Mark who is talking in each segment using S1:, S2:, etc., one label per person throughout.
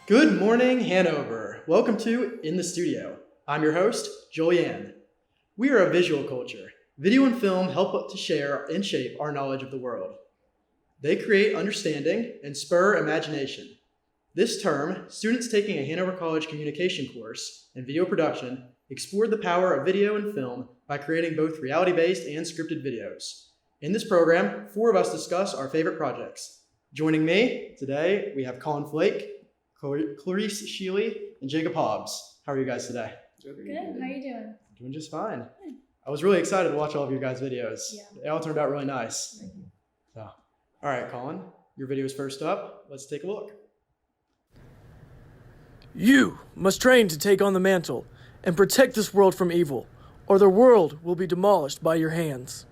S1: Good morning, Hanover. Welcome to In the Studio. I'm your host, Yann. We are a visual culture. Video and film help to share and shape our knowledge of the world. They create understanding and spur imagination. This term, students taking a Hanover College communication course in video production explored the power of video and film by creating both reality-based and scripted videos. In this program, 4 of us discuss our favorite projects. Joining me today, we have Colin Flake, Clarice Sheely, and Jacob Hobbs. How are you guys today?
S2: Good. How are you doing?
S1: Doing just fine. Good. I was really excited to watch all of your guys' videos.
S2: Yeah.
S1: They all turned out really nice.
S2: Thank you.
S1: So, all right, Colin, your video is first up. Let's take a look.
S3: You must train to take on the mantle and protect this world from evil, or the world will be demolished by your hands.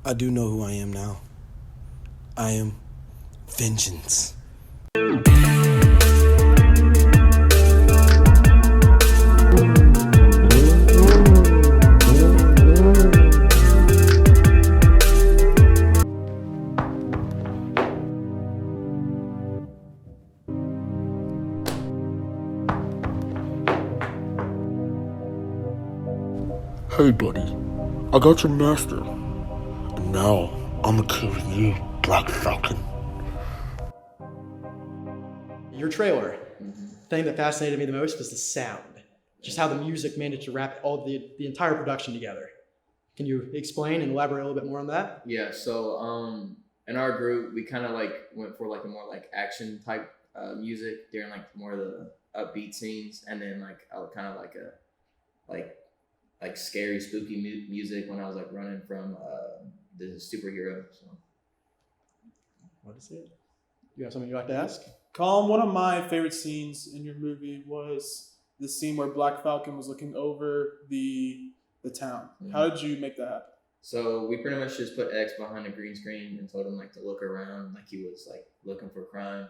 S4: I do know who I am now. I am vengeance.
S5: Hey buddy, I got your master. And now, I'ma kill you, Black Falcon.
S1: Your trailer. The thing that fascinated me the most was the sound. Just how the music managed to wrap all the entire production together. Can you explain and elaborate a little bit more on that?
S6: Yeah, so in our group, we kind of went for a more action type music during more of the upbeat scenes, and then kind of a scary, spooky music when I was running from the superhero. So.
S1: What is it? You have something you'd like to ask?
S7: Colin, one of my favorite scenes in your movie was the scene where Black Falcon was looking over the town.
S6: Mm-hmm.
S7: How did you make that happen?
S6: So we pretty much just put X behind a green screen and told him to look around like he was looking for crime,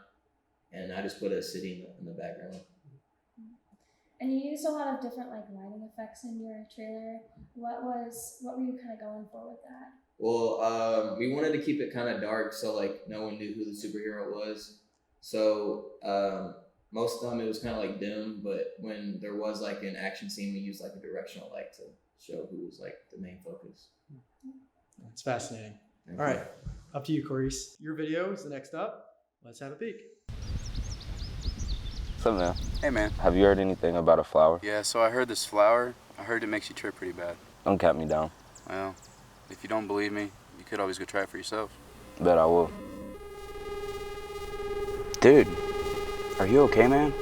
S6: and I just put a city in the background.
S2: And you used a lot of different lighting effects in your trailer. What were you kind of going for with that?
S6: Well, we wanted to keep it kind of dark so no one knew who the superhero was. So most of them it was kind of dim, but when there was an action scene, we used a directional light to show who was the main focus.
S1: It's fascinating. All right, up to you, Clarice. Your video is the next up. Let's have a peek.
S8: What's up, man?
S9: Hey, man.
S8: Have you heard anything about a flower?
S9: Yeah, so I heard this flower. I heard it makes you trip pretty bad.
S8: Don't cap me down.
S9: Well, if you don't believe me, you could always go try it for yourself.
S8: Bet I will.
S10: Dude, are you okay, man?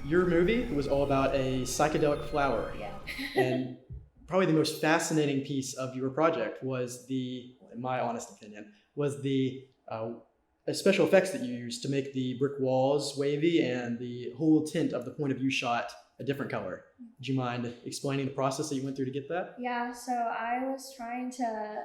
S1: Your movie was all about a psychedelic flower.
S2: Yeah.
S1: And probably the most fascinating piece of your project was in my honest opinion, was the special effects that you used to make the brick walls wavy and the whole tint of the point of view shot a different color. Would you mind explaining the process that you went through to get that?
S2: Yeah, so I was trying to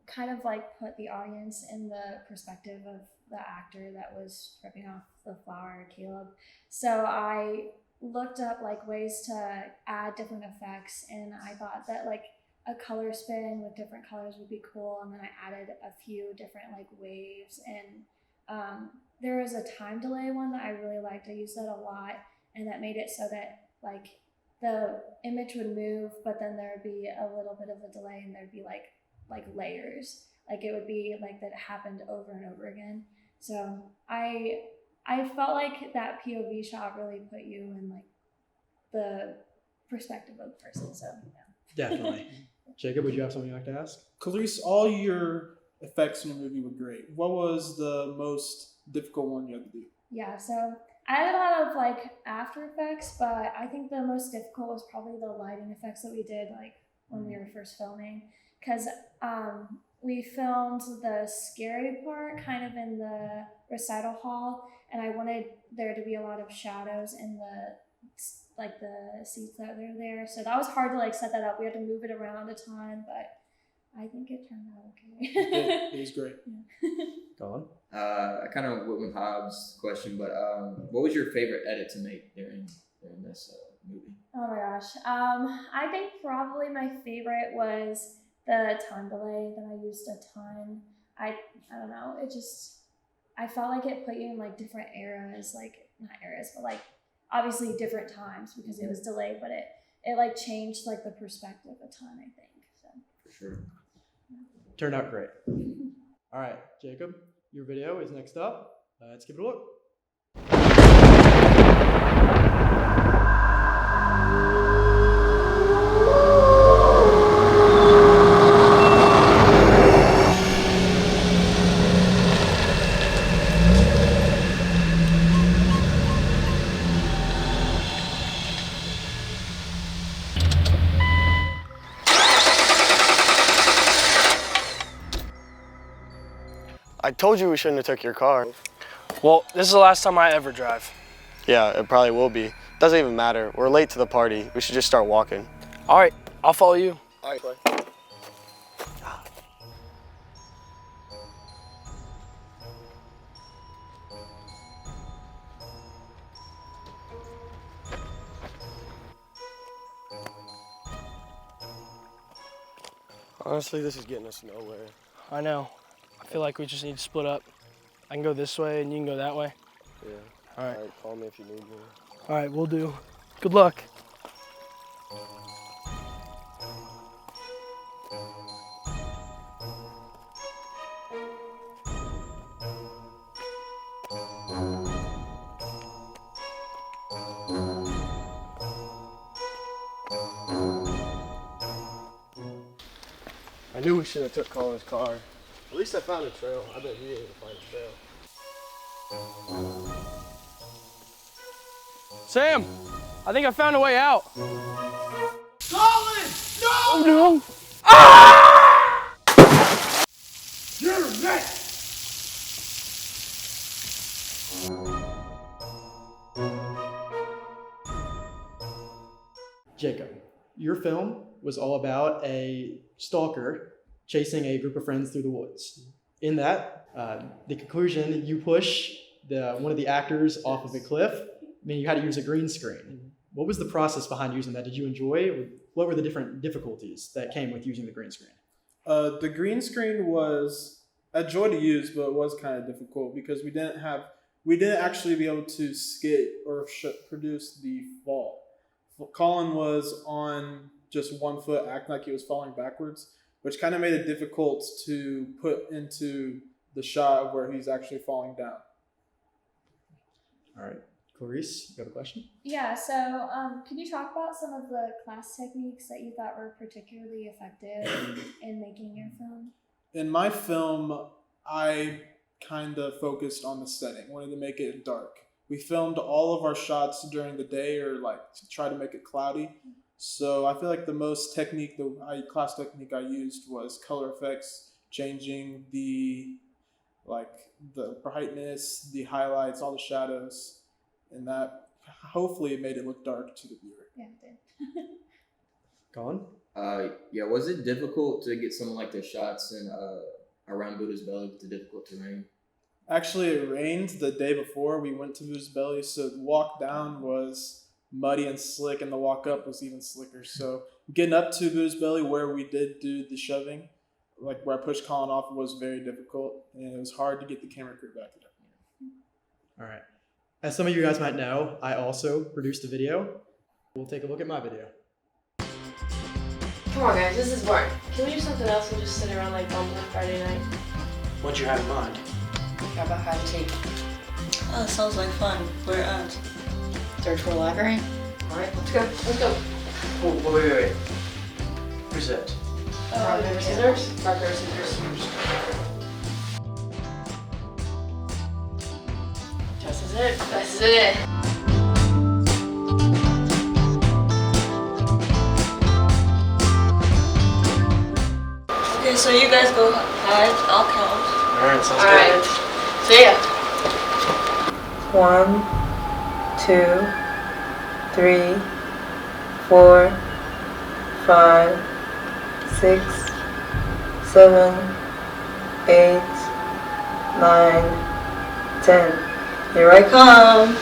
S2: kind of put the audience in the perspective of the actor that was ripping off the flower, Caleb. So I looked up like ways to add different effects, and I thought that like a color spin with different colors would be cool. And then I added a few different like waves, and there was a time delay one that I really liked. I used that a lot, and that made it so that like the image would move, but then there would be a little bit of a delay, and there'd be like layers. Like it would be like that happened over and over again. So I felt like that POV shot really put you in like the perspective of the person. So yeah.
S1: Definitely. Jacob, would you have something you'd like to ask?
S7: Clarice, all your effects in the movie were great. What was the most difficult one you had to do?
S2: Yeah, so I did a lot of like After Effects, but I think the most difficult was probably the lighting effects that we did like when we were first filming, because we filmed the scary part kind of in the recital hall, and I wanted there to be a lot of shadows in the seats that were there. So that was hard to like set that up. We had to move it around a ton, but I think it turned out okay.
S7: It was great.
S1: Go on.
S6: I kind of went with Hobbs' question, but what was your favorite edit to make during this movie?
S2: Oh my gosh. I think probably my favorite was the time delay that I used a ton. I don't know. I felt like it put you in like different eras, like not eras, but like obviously different times because it was delayed, but it like changed like the perspective a ton, I think. So
S6: For sure.
S1: Turned out great. All right, Jacob, your video is next up. Let's give it a look.
S11: I told you we shouldn't have took your car.
S3: Well, this is the last time I ever drive.
S11: Yeah, it probably will be. Doesn't even matter. We're late to the party. We should just start walking.
S3: All right, I'll follow you.
S11: All right, Clay. Honestly, this is getting us nowhere.
S3: I know. I feel like we just need to split up. I can go this way and you can go that way.
S11: Yeah.
S3: All right.
S11: Call me if you need me.
S3: All right, we'll do. Good luck.
S11: I knew we should have took Colin's car. At least I found a trail. I bet he didn't find a trail.
S3: Sam, I think I found a way out.
S5: Colin! No!
S3: Oh no!
S5: You're next!
S1: Jacob, your film was all about a stalker chasing a group of friends through the woods. In that, the conclusion, you push one of the actors off of a cliff, meaning you had to use a green screen. What was the process behind using that? Did you enjoy it? What were the different difficulties that came with using the green screen?
S7: The green screen was a joy to use, but it was kind of difficult because we didn't actually be able to skit or produce the fall. Colin was on just 1 foot, acting like he was falling backwards, which kind of made it difficult to put into the shot of where he's actually falling down.
S1: All right, Clarice, you have a question?
S2: yeah, so could you talk about some of the class techniques that you thought were particularly effective in making your film?
S7: In my film, I kind of focused on the setting, wanted to make it dark. We filmed all of our shots during the day or like to try to make it cloudy. So I feel like the most class technique I used was color effects, changing the brightness, the highlights, all the shadows, and that hopefully it made it look dark to the viewer.
S2: Yeah, it did.
S1: Colin?
S6: Yeah, was it difficult to get some like the shots in around Buddha's Belly with the difficult terrain?
S7: Actually, it rained the day before we went to Buddha's Belly, so the walk down was muddy and slick, and the walk up was even slicker. So getting up to Boo's Belly, where we did do the shoving, like where I pushed Colin off, was very difficult, and it was hard to get the camera crew back there.
S1: All right. As some of you guys might know, I also produced a video. We'll take a look at my video.
S12: Come on, guys, this is boring. Can we do something else and just sit around like bums on Friday night?
S3: What'd you have in mind?
S12: How about hide and seek?
S13: Oh, sounds like fun. Where at? Third floor library?
S12: Alright, let's go. Let's go.
S3: Oh, wait. Where's it?
S12: Rock, paper, scissors? Rock, paper, scissors. This is it. This is it.
S13: Okay, so you guys go hide. I'll count.
S3: Alright, sounds
S12: Alright. See ya.
S13: 1, 2, 3, 4, 5, 6, 7, 8, 9, 10. Here I come.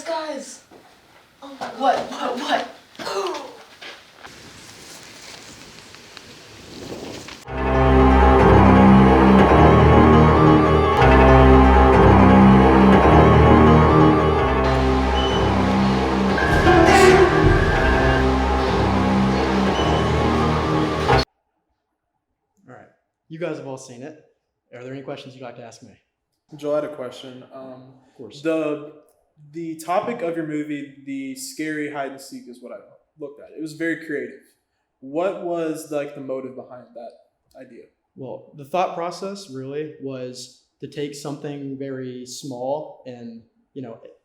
S12: Guys. Oh, what?
S1: All right. You guys have all seen it. Are there any questions you'd like to ask me?
S7: Joel, I had a question.
S1: Of course.
S7: The topic of your movie, the scary hide and seek, is what I looked at. It was very creative. What was like the motive behind that idea?
S1: Well, the thought process really was to take something very small and,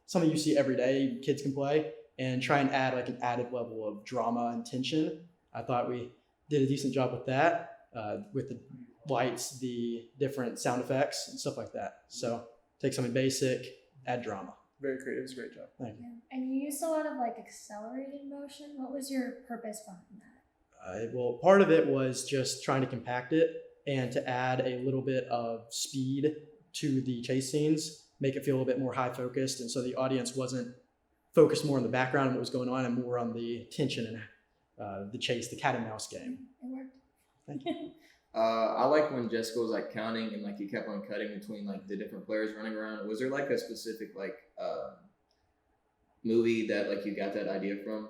S1: something you see every day, kids can play, and try and add like an added level of drama and tension. I thought we did a decent job with that, with the lights, the different sound effects and stuff like that. So take something basic, add drama.
S7: Very creative. It was a great job.
S1: Thank you.
S2: And you used a lot of like accelerated motion. What was your purpose behind that?
S1: Well, part of it was just trying to compact it and to add a little bit of speed to the chase scenes, make it feel a little bit more high focused. And so the audience wasn't focused more on the background and what was going on and more on the tension and the chase, the cat and mouse game.
S2: It worked.
S1: Thank you.
S6: I like when Jessica was like counting and like you kept on cutting between like the different players running around. Was there like a specific like movie that like you got that idea from?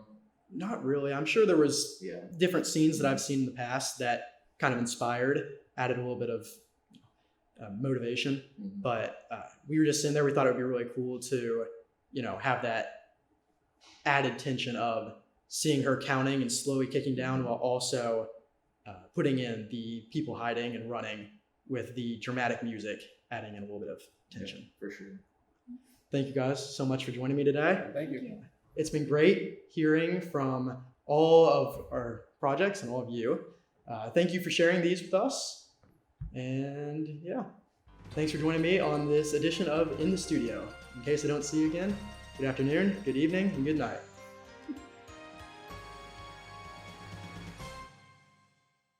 S1: Not really. I'm sure there was different scenes that I've seen in the past that kind of inspired, added a little bit of motivation.
S6: Mm-hmm.
S1: But we were just in there. We thought it would be really cool to, have that added tension of seeing her counting and slowly kicking down while also putting in the people hiding and running with the dramatic music, adding in a little bit of tension.
S6: Yeah, for sure.
S1: Thank you guys so much for joining me today.
S7: Thank you.
S1: It's been great hearing from all of our projects and all of you. Thank you for sharing these with us. And thanks for joining me on this edition of In the Studio. In case I don't see you again, good afternoon, good evening, and good night.